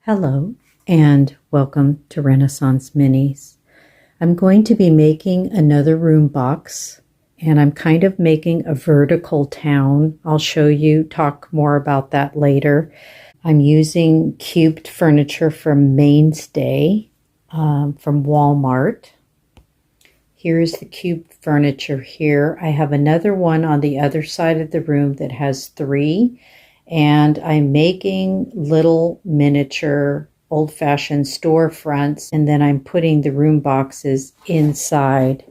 Hello and welcome to Renaissance Minis. I'm going to be making another room box, and I'm kind of making a vertical town. I'll show you, talk more about that later. I'm using cubed furniture from Mainstay from Walmart. Here's the cubed furniture here. I have another one on the other side of the room that has 3. And I'm making little miniature old-fashioned storefronts, and then I'm putting the room boxes inside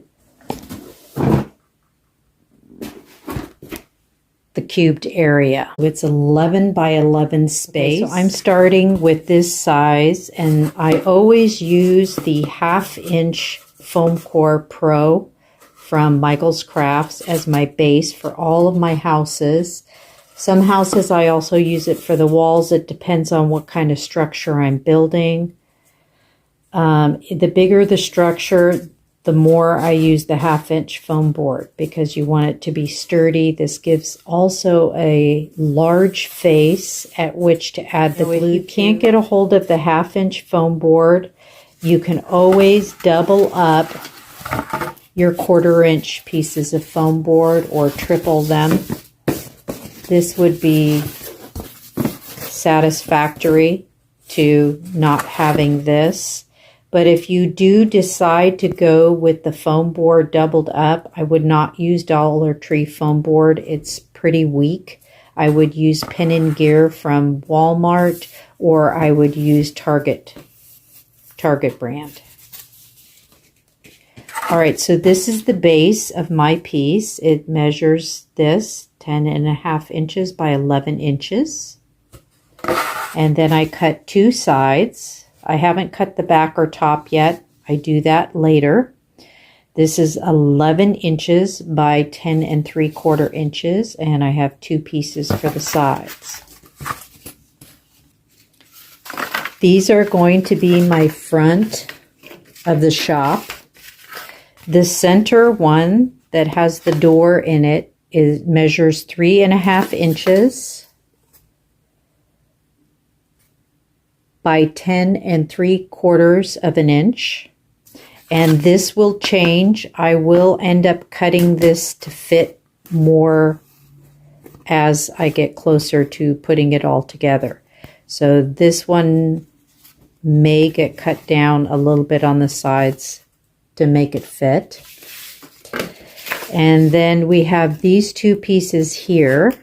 the cubed area. It's 11 by 11 space. Okay, so I'm starting with this size, and I always use the 1/2-inch foam core pro from Michael's Crafts as my base for all of my houses. Some houses I also use it for the walls. It depends on what kind of structure I'm building. The bigger the structure, the more I use the 1/2-inch foam board because you want it to be sturdy. This gives also a large face at which to add the glue. If you can't get a hold of the 1/2-inch foam board, you can always double up your 1/4-inch pieces of foam board or triple them. This would be satisfactory to not having this. But if you do decide to go with the foam board doubled up, I would not use Dollar Tree foam board. It's pretty weak. I would use Pin & Gear from Walmart, or I would use Target brand. All right, so this is the base of my piece. It measures this 10.5 inches by 11 inches. And then I cut 2 sides. I haven't cut the back or top yet. I do that later. This is 11 inches by 10.75 inches, and I have 2 pieces for the sides. These are going to be my front of the shop. The center one that has the door in it measures 3.5 inches by 10.75 inches. And this will change. I will end up cutting this to fit more as I get closer to putting it all together. So this one may get cut down a little bit on the sides to make it fit. And then we have these 2 pieces here,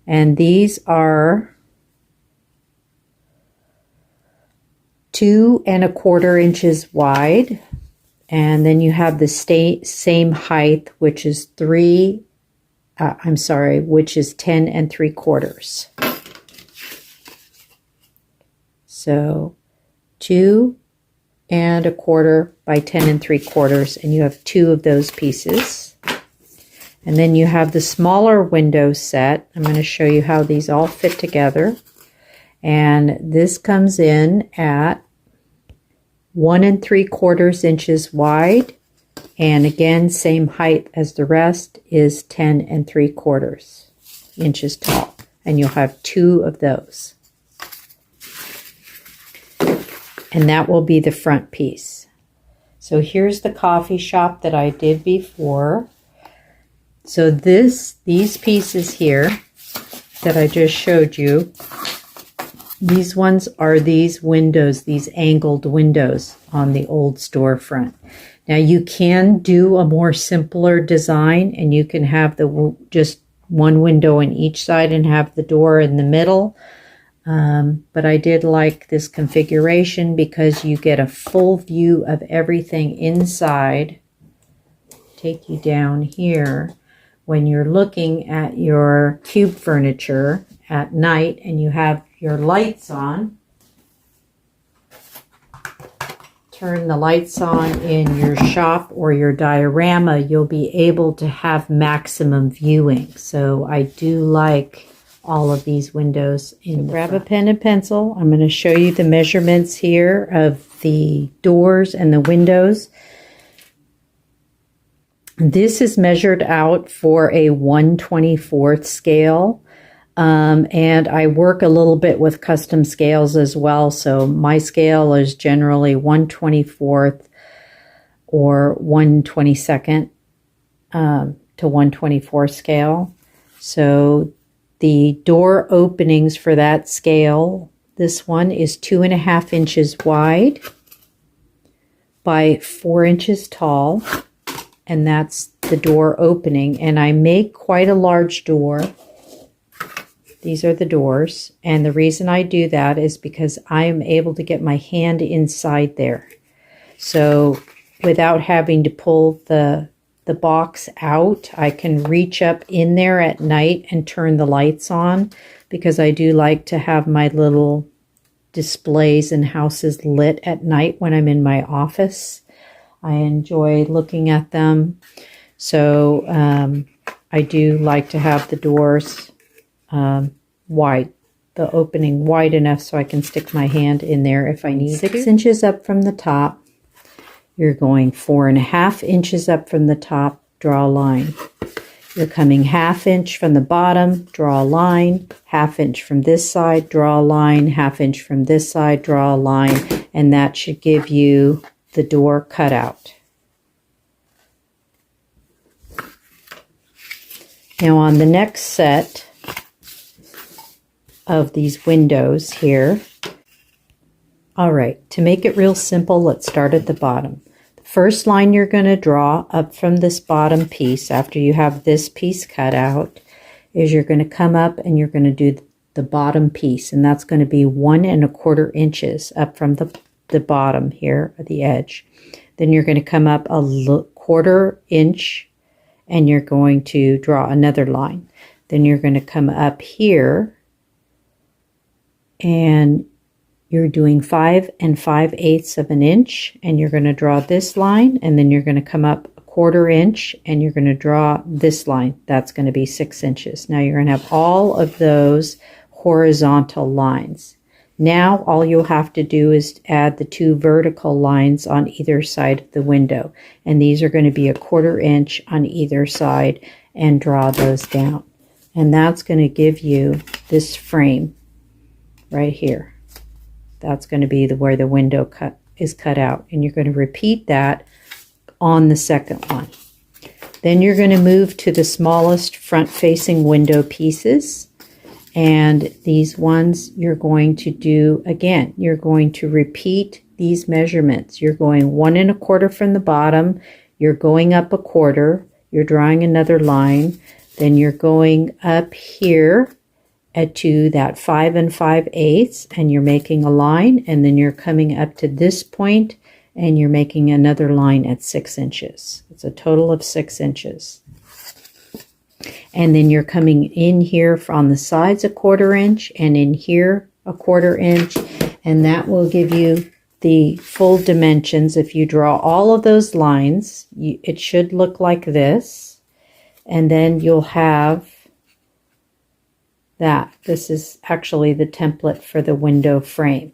and these are 2.25 inches wide, and then you have the same height, which is 10.75. So 2.25 by 10.75, and you have 2 of those pieces. And then you have the smaller window set. I'm going to show you how these all fit together. And this comes in at 1.75 inches wide, and again, same height as the rest, is 10.75 inches tall. And you'll have 2 of those. And that will be the front piece. So here's the coffee shop that I did before. So these pieces here that I just showed you, these ones are these windows, these angled windows on the old storefront. Now you can do a more simpler design, and you can have just one window on each side and have the door in the middle. But I did like this configuration because you get a full view of everything inside. Take you down here when you're looking at your cube furniture at night and you have your lights on. Turn the lights on in your shop or your diorama, you'll be able to have maximum viewing. So I do like all of these windows. Grab a pen and pencil. I'm going to show you the measurements here of the doors and the windows. This is measured out for a 1/24 scale. And I work a little bit with custom scales as well. So my scale is generally 1/24 or 1/22 to 1/24 scale. So the door openings for that scale, this one is 2.5 inches wide by 4 inches tall. And that's the door opening. And I make quite a large door. These are the doors, and the reason I do that is because I am able to get my hand inside there. So without having to pull the box out, I can reach up in there at night and turn the lights on, because I do like to have my little displays and houses lit at night when I'm in my office. I enjoy looking at them. So I do like to have the doors wide, the opening wide enough so I can stick my hand in there if I need 6 inches up from the top. You're going 4.5 inches up from the top, draw a line. You're coming 1/2 inch from the bottom, draw a line, 1/2 inch from this side, draw a line, 1/2 inch from this side, draw a line, and that should give you the door cutout. Now on the next set of these windows here, all right, to make it real simple, let's start at the bottom. The first line you're going to draw up from this bottom piece after you have this piece cut out is you're going to come up and you're going to do the bottom piece, and that's going to be 1¼ inches up from the bottom here at the edge. Then you're going to come up a 1/4 inch and you're going to draw another line. Then you're going to come up here and you're doing 5 5/8 of an inch, and you're going to draw this line, and then you're going to come up 1/4 inch and you're going to draw this line. That's going to be 6 inches. Now you're going to have all of those horizontal lines. Now all you'll have to do is add the 2 vertical lines on either side of the window, and these are going to be 1/4 inch on either side, and draw those down. And that's going to give you this frame right here. That's going to be where the window is cut out, and you're going to repeat that on the second one. Then you're going to move to the smallest front-facing window pieces, and these ones you're going to do again. You're going to repeat these measurements. You're going 1 1/4 from the bottom, you're going up 1/4, you're drawing another line, then you're going up here to that 5 5/8, and you're making a line, and then you're coming up to this point and you're making another line at 6 inches. It's a total of 6 inches. And then you're coming in here on the sides 1/4 inch, and in here 1/4 inch, and that will give you the full dimensions. If you draw all of those lines, it should look like this, and then you'll have that. This is actually the template for the window frame.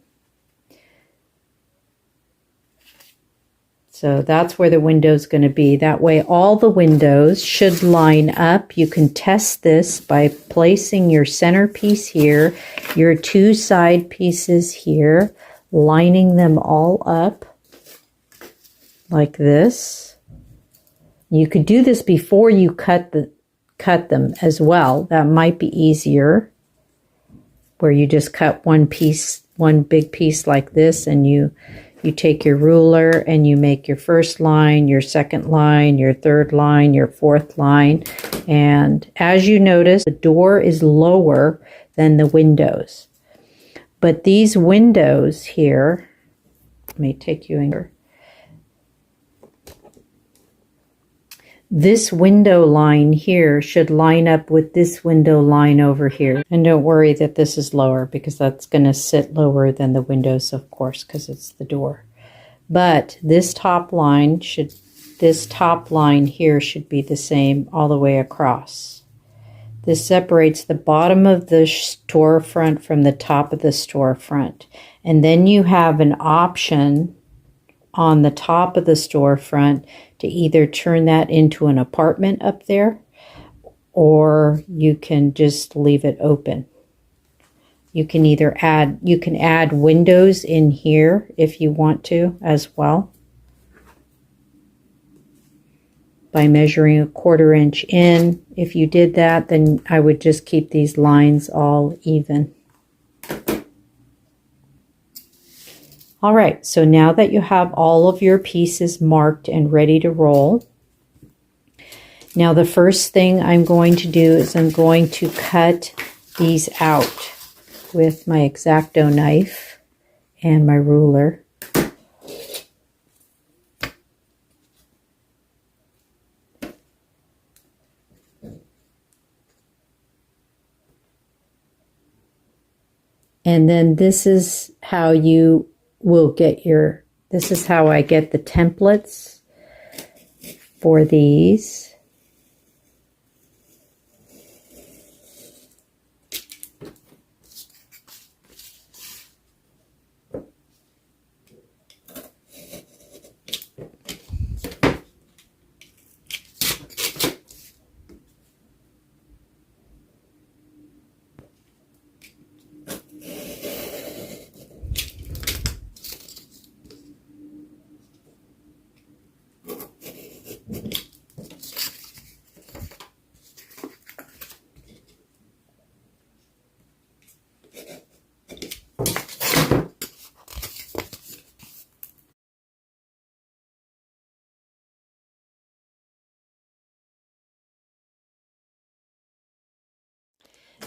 So that's where the window is going to be. That way all the windows should line up. You can test this by placing your centerpiece here, your 2 side pieces here, lining them all up like this. You could do this before you cut them as well. That might be easier, where you just cut one piece, one big piece like this, and you take your ruler and you make your first line, your second line, your third line, your fourth line. And as you notice, the door is lower than the windows. But these windows here, let me take you in here. This window line here should line up with this window line over here. And don't worry that this is lower, because that's going to sit lower than the windows, of course, because it's the door. But this top line here should be the same all the way across. This separates the bottom of the storefront from the top of the storefront. And then you have an option on the top of the storefront to either turn that into an apartment up there, or you can just leave it open. You can add windows in here if you want to as well, by measuring a 1/4 inch in. If you did that, then I would just keep these lines all even. All right, so now that you have all of your pieces marked and ready to roll, now the first thing I'm going to do is I'm going to cut these out with my X-Acto knife and my ruler. And then this is how you will get this is how I get the templates for these.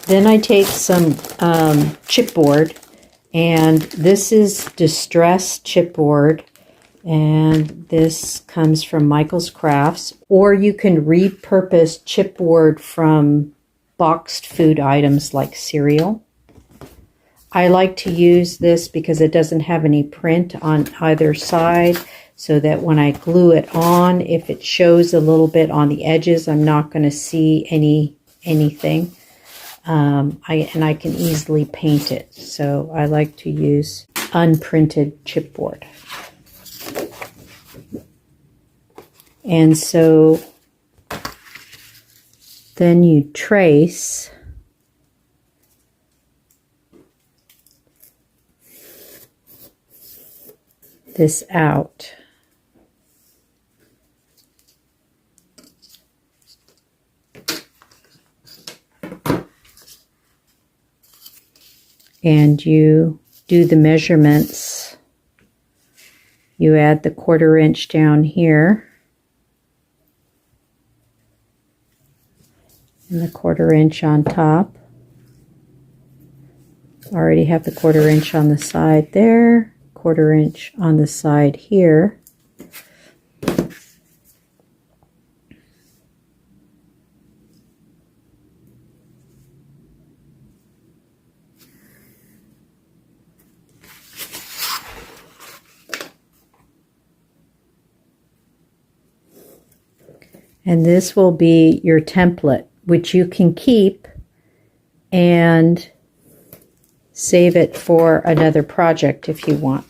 Then I take some chipboard, and this is distressed chipboard, and this comes from Michael's Crafts, or you can repurpose chipboard from boxed food items like cereal. I like to use this because it doesn't have any print on either side, so that when I glue it on, if it shows a little bit on the edges, I'm not going to see anything. I can easily paint it, so I like to use unprinted chipboard. And so then you trace this out. And you do the measurements. You add the 1/4 inch down here, and the 1/4 inch on top. Already have the 1/4 inch on the side there, 1/4 inch on the side here. And this will be your template, which you can keep and save it for another project if you want.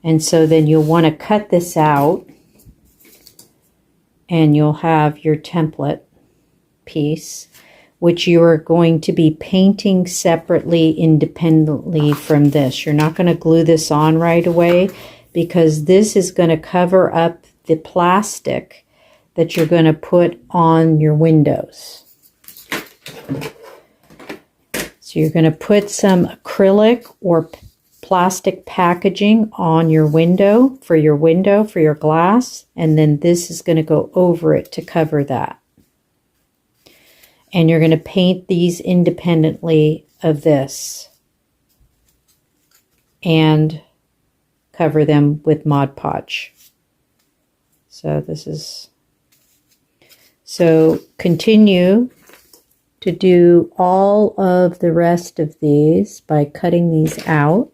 And so then you'll want to cut this out, and you'll have your template piece, which you are going to be painting separately, independently from this. You're not going to glue this on right away, because this is going to cover up the plastic that you're going to put on your windows. So you're going to put some acrylic or plastic packaging on your window, for your glass, and then this is going to go over it to cover that. And you're going to paint these independently of this and cover them with Mod Podge. So continue to do all of the rest of these by cutting these out.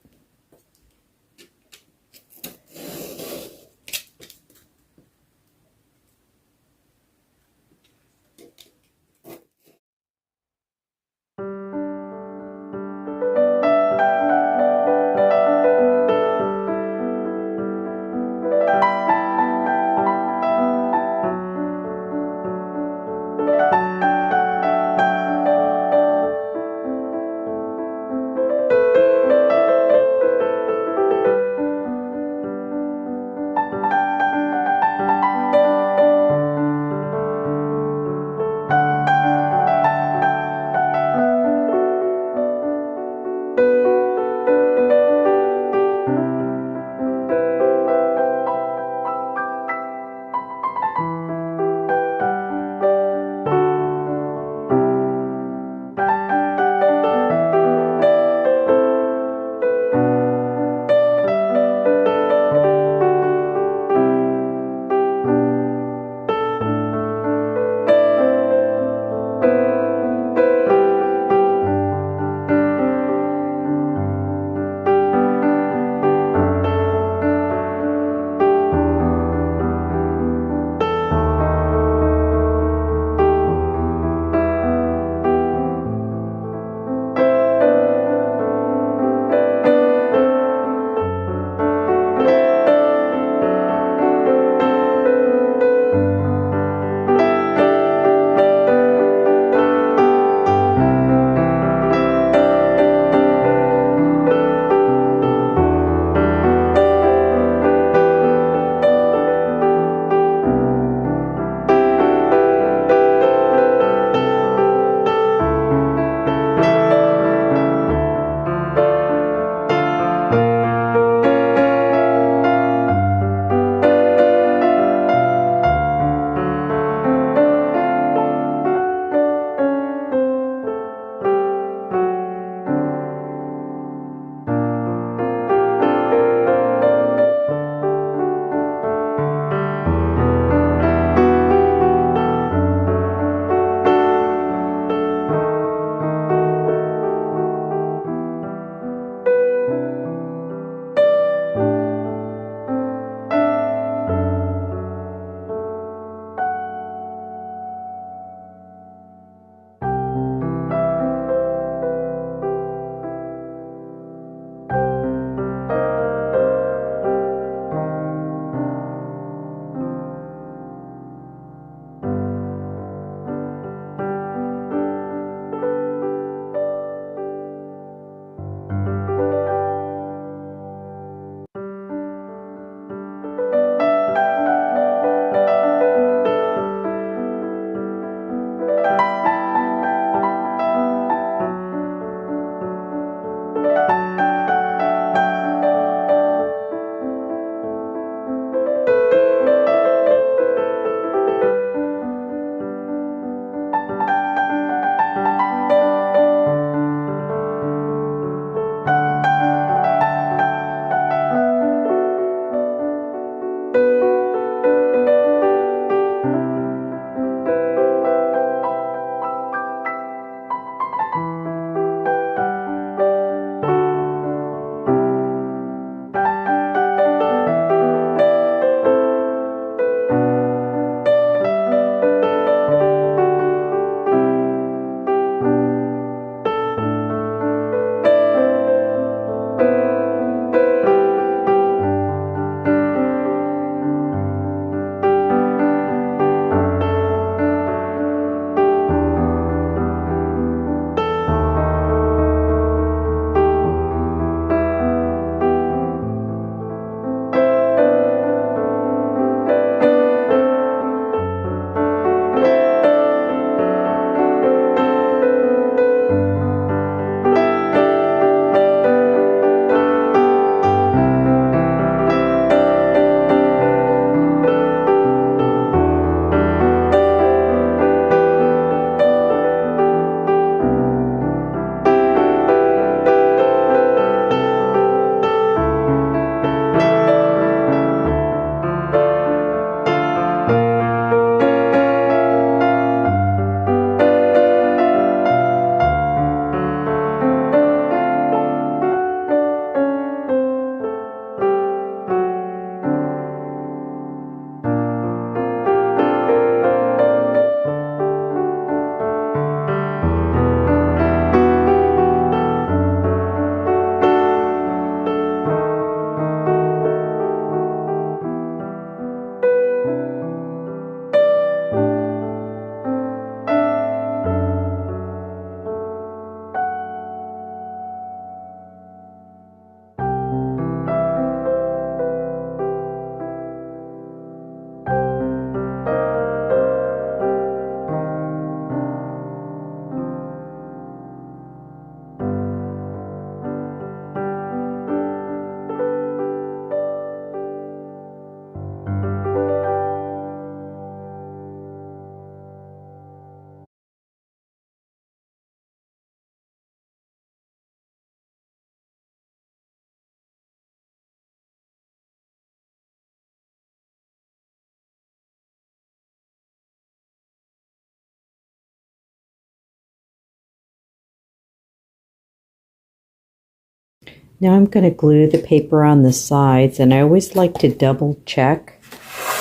Now I'm going to glue the paper on the sides, and I always like to double check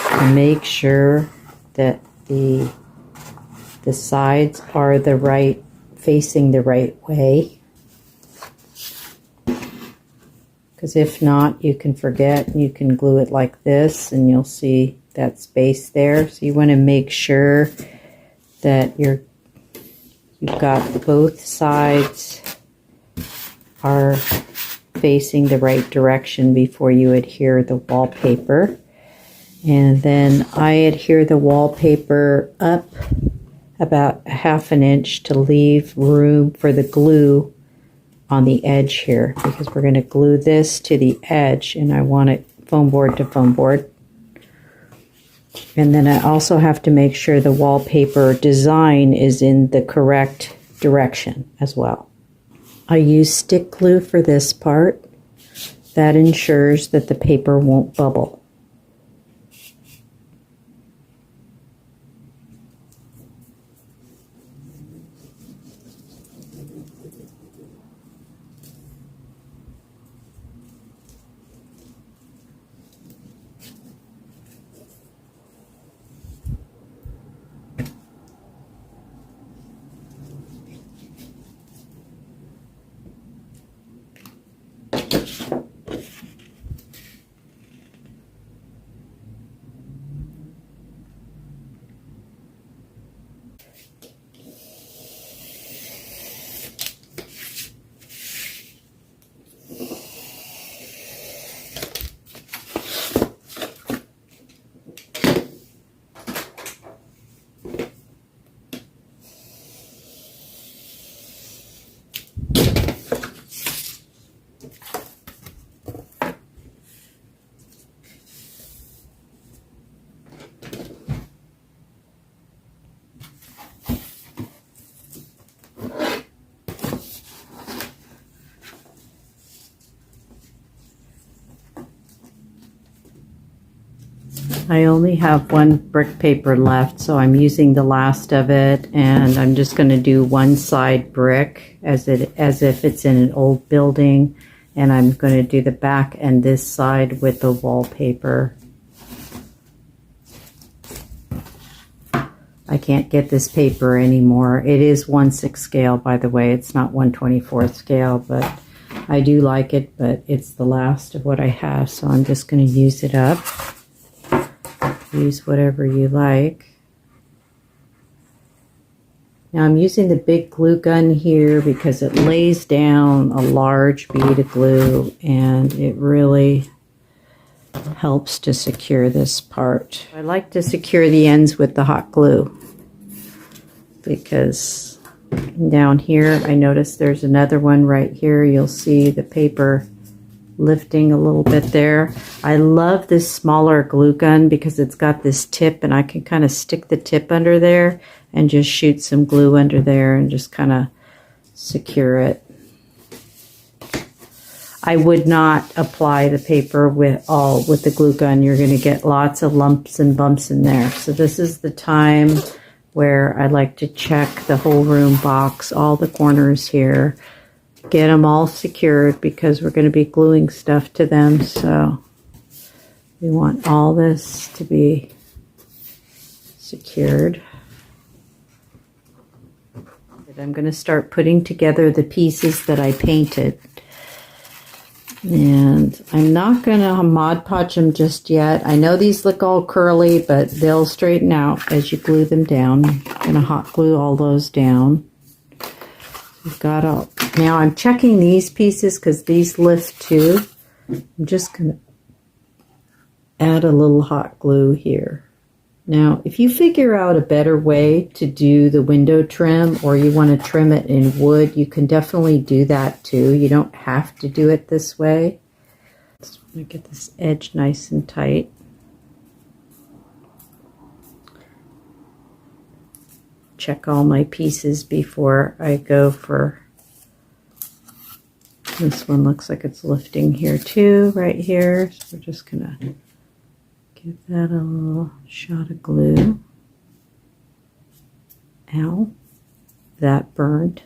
to make sure that the sides are facing the right way. Because if not, you can forget, and you can glue it like this and you'll see that space there. So you want to make sure that you've got both sides are facing the right direction before you adhere the wallpaper. And then I adhere the wallpaper up about 1/2 inch to leave room for the glue on the edge here, because we're going to glue this to the edge and I want it foam board to foam board. And then I also have to make sure the wallpaper design is in the correct direction as well. I use stick glue for this part. That ensures that the paper won't bubble. I only have one brick paper left, so I'm using the last of it, and I'm just going to do one side brick as if it's in an old building, and I'm going to do the back and this side with the wallpaper. I can't get this paper anymore. It is 1/6 scale, by the way. It's not 1/24 scale, but I do like it, but it's the last of what I have, so I'm just going to use it up. Use whatever you like. Now I'm using the big glue gun here because it lays down a large bead of glue and it really helps to secure this part. I like to secure the ends with the hot glue because down here I notice there's another one right here. You'll see the paper lifting a little bit there. I love this smaller glue gun because it's got this tip and I can kind of stick the tip under there and just shoot some glue under there and just kind of secure it. I would not apply the paper with the glue gun. You're going to get lots of lumps and bumps in there. So this is the time where I like to check the whole room box, all the corners here. Get them all secured because we're going to be gluing stuff to them, so we want all this to be secured. I'm going to start putting together the pieces that I painted, and I'm not going to Mod Podge them just yet. I know these look all curly, but they'll straighten out as you glue them down. I'm going to hot glue all those down. We've got all. Now I'm checking these pieces because these lift too. I'm just going to add a little hot glue here. Now, if you figure out a better way to do the window trim, or you want to trim it in wood, you can definitely do that too. You don't have to do it this way. Just want to get this edge nice and tight. Check all my pieces before I go for this one. Looks like it's lifting here too, right here. So we're just gonna give that a little shot of glue. Ow, that burned.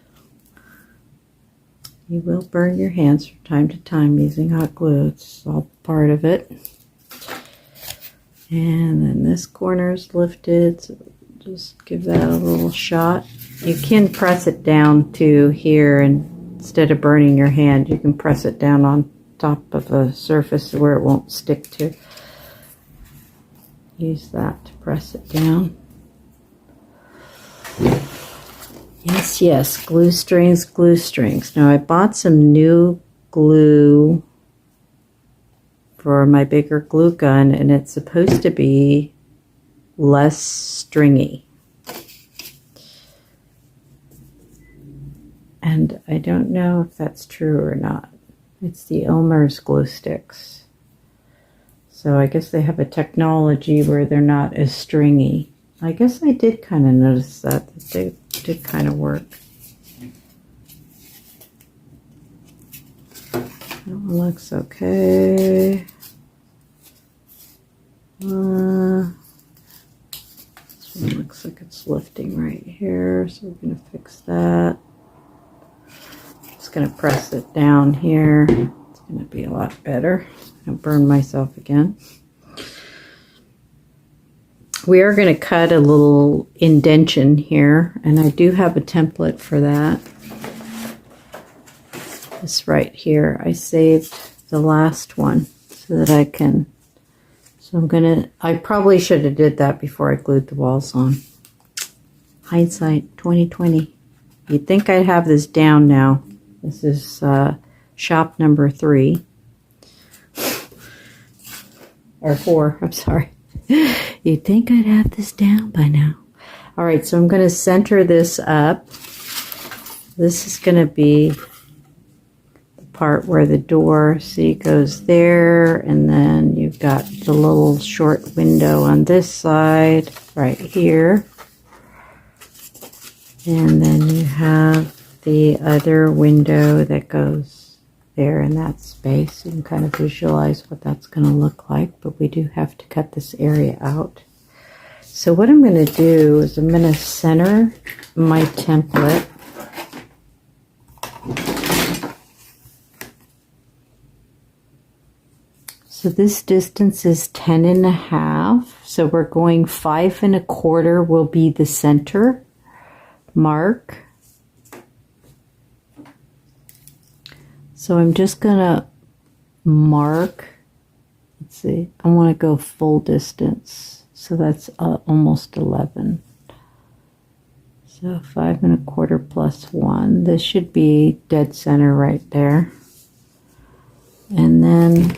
You will burn your hands from time to time using hot glue. It's all part of it. And then this corner is lifted, so just give that a little shot. You can press it down to here, and instead of burning your hand, you can press it down on top of a surface where it won't stick to. Use that to press it down. Yes, yes, glue strings, glue strings. Now I bought some new glue for my bigger glue gun, and it's supposed to be less stringy. And I don't know if that's true or not. It's the Elmer's glue sticks. So I guess they have a technology where they're not as stringy. I guess I did kind of notice that they did kind of work. That one looks okay. This one looks like it's lifting right here, so we're going to fix that. Just going to press it down here. It's going to be a lot better. I'll burn myself again. We are going to cut a little indentation here, and I do have a template for that. This right here, I saved the last one so that I can, so I probably should have did that before I glued the walls on. Hindsight 2020. You'd think I'd have this down now. This is shop number 3. Or 4, I'm sorry. You'd think I'd have this down by now. All right, so I'm going to center this up. This is going to be the part where the door, see, goes there, and then you've got the little short window on this side right here. And then you have the other window that goes there in that space. You can kind of visualize what that's going to look like, but we do have to cut this area out. So what I'm going to do is I'm going to center my template. So this distance is 10.5. So we're going 5.25 will be the center mark. So I'm just going to mark, let's see, I want to go full distance. So that's almost 11. So 5.25 plus 1. This should be dead center right there. And then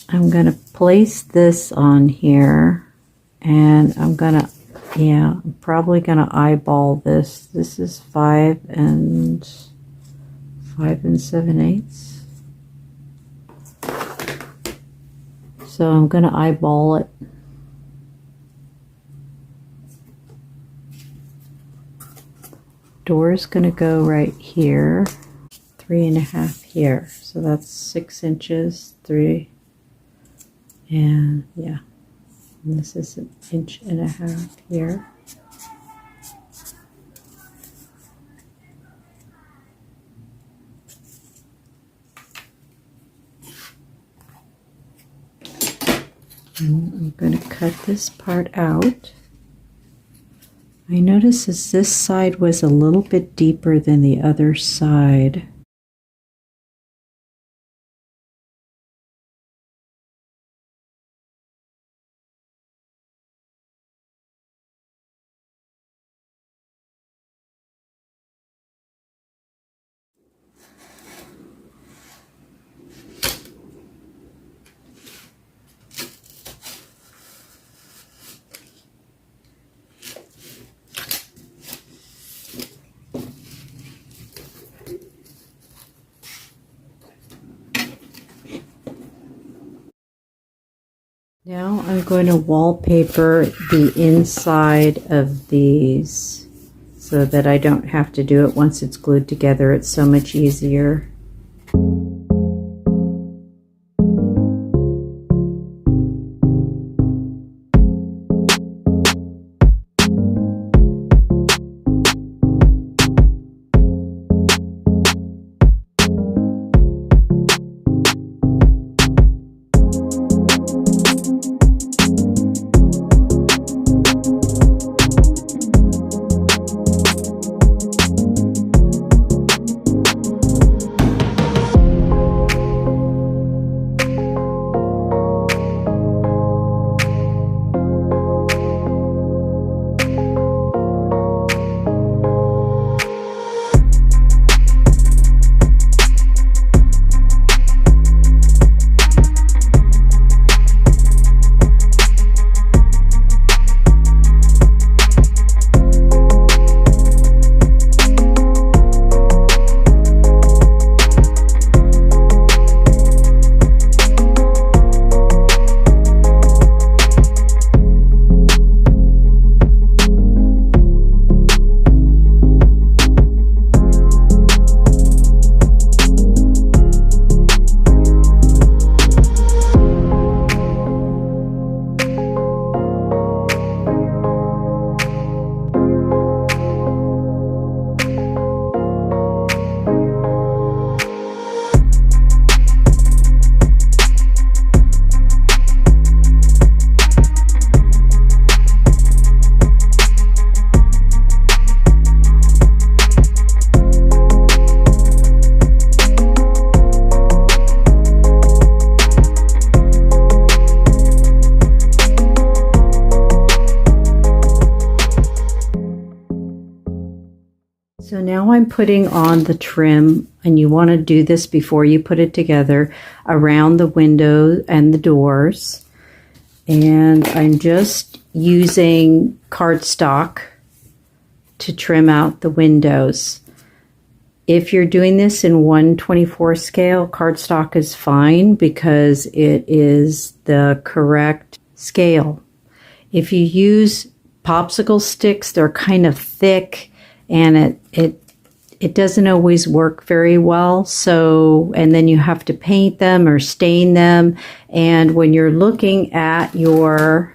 I'm going to place this on here, and I'm going to, I'm probably going to eyeball this. This is 5 7/8. So I'm going to eyeball it. Door's going to go right here, 3.5 here. So that's 6 inches, 3, and yeah. And this is 1.5 inches here. And I'm going to cut this part out. I notice as this side was a little bit deeper than the other side. Now I'm going to wallpaper the inside of these so that I don't have to do it once it's glued together. It's so much easier. I'm putting on the trim, and you want to do this before you put it together, around the window and the doors. And I'm just using cardstock to trim out the windows. If you're doing this in 1/24 scale, cardstock is fine because it is the correct scale. If you use popsicle sticks, they're kind of thick, and it doesn't always work very well. So, and then you have to paint them or stain them. And when you're looking at your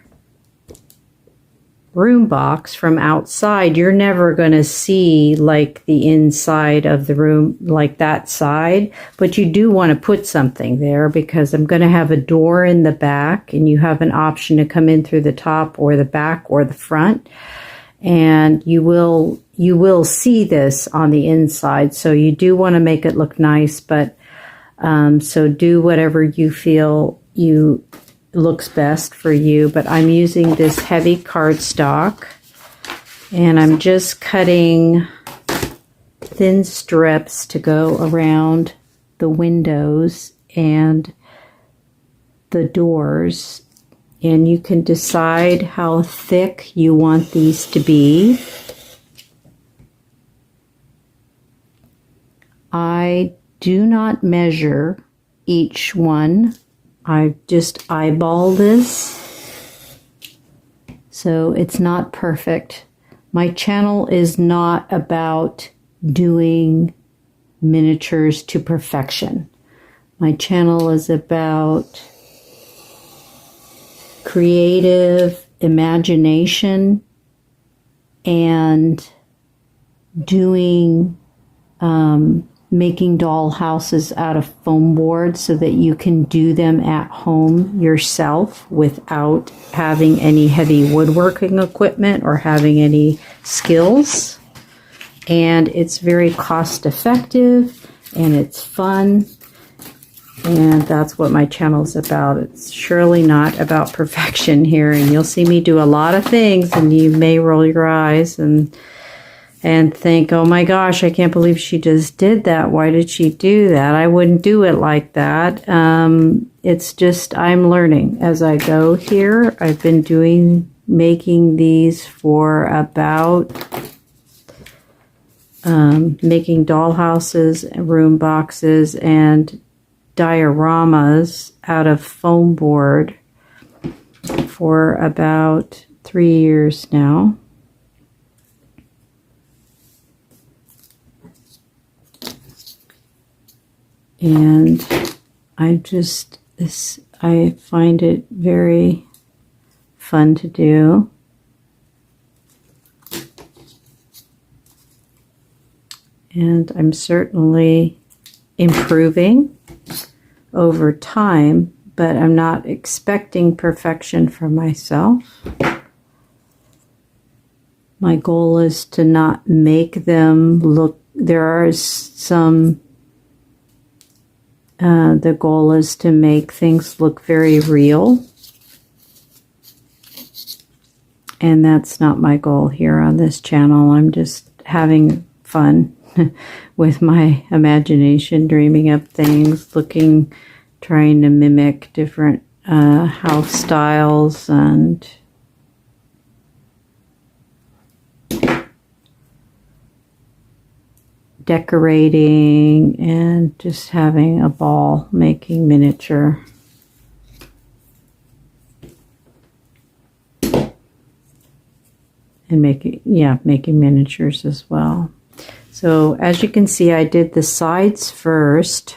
room box from outside, you're never going to see like the inside of the room, like that side, but you do want to put something there because I'm going to have a door in the back, and you have an option to come in through the top or the back or the front, and you will see this on the inside. So you do want to make it look nice, but so do whatever you feel looks best for you. But I'm using this heavy cardstock, and I'm just cutting thin strips to go around the windows and the doors. And you can decide how thick you want these to be. I do not measure each one. I just eyeball this, so it's not perfect. My channel is not about doing miniatures to perfection. My channel is about creative imagination and doing making doll houses out of foam board so that you can do them at home yourself without having any heavy woodworking equipment or having any skills. And it's very cost effective, and it's fun, and that's what my channel is about. It's surely not about perfection here, and you'll see me do a lot of things, and you may roll your eyes and think, oh my gosh, I can't believe she just did that. Why did she do that? I wouldn't do it like that. It's just I'm learning as I go here. I've been making these for about making doll houses, room boxes, and dioramas out of foam board for about 3 years now. And I find it very fun to do. And I'm certainly improving over time, but I'm not expecting perfection for myself. My goal is to not make them look, the goal is to make things look very real. And that's not my goal here on this channel. I'm just having fun with my imagination, dreaming up things, trying to mimic different house styles and decorating, and just having a ball making miniature. And making miniatures as well. So as you can see, I did the sides first.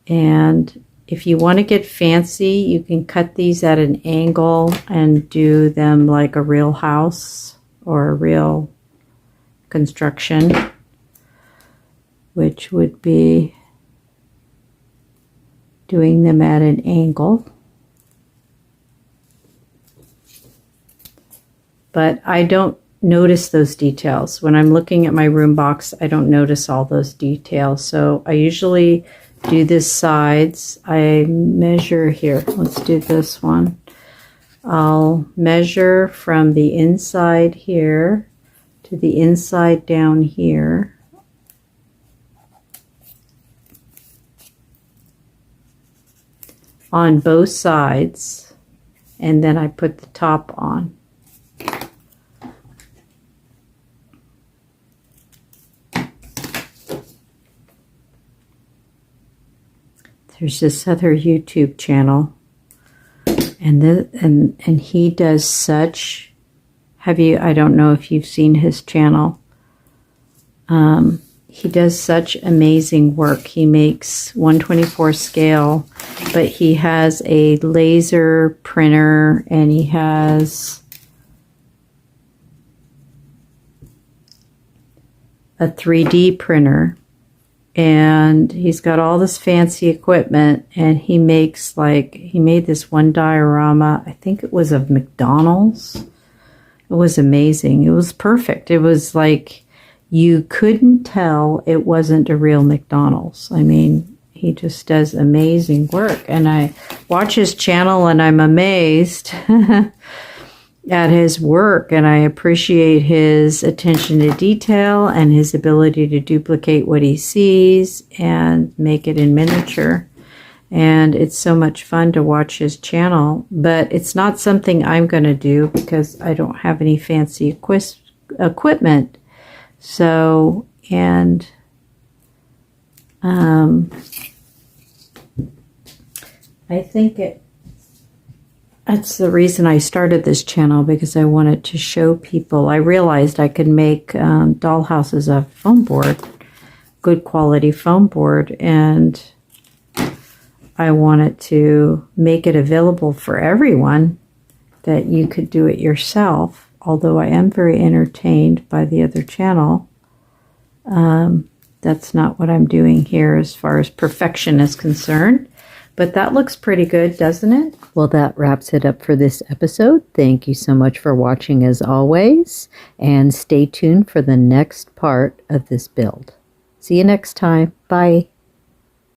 And if you want to get fancy, you can cut these at an angle and do them like a real house or a real construction, which would be doing them at an angle. But I don't notice those details. When I'm looking at my room box, I don't notice all those details. So I usually do the sides. I measure here. Let's do this one. I'll measure from the inside here to to the inside down here. On both sides, and then I put the top on. There's this other YouTube channel, and he does such, I don't know if you've seen his channel. He does such amazing work. He makes 1/24 scale, but he has a laser printer, and he has a 3D printer, and he's got all this fancy equipment, and he makes, like, he made this one diorama, I think it was of McDonald's. It was amazing. It was perfect. It was like, you couldn't tell it wasn't a real McDonald's. I mean, he just does amazing work. And I watch his channel and I'm amazed at his work. And I appreciate his attention to detail and his ability to duplicate what he sees and make it in miniature. And it's so much fun to watch his channel. But it's not something I'm going to do because I don't have any fancy equipment. So, and I think that's the reason I started this channel, because I wanted to show people. I realized I could make dollhouses of foam board, good quality foam board, and I wanted to make it available for everyone, that you could do it yourself. Although I am very entertained by the other channel, that's not what I'm doing here as far as perfection is concerned. But that looks pretty good, doesn't it? Well, that wraps it up for this episode. Thank you so much for watching as always, and stay tuned for the next part of this build. See you next time. Bye.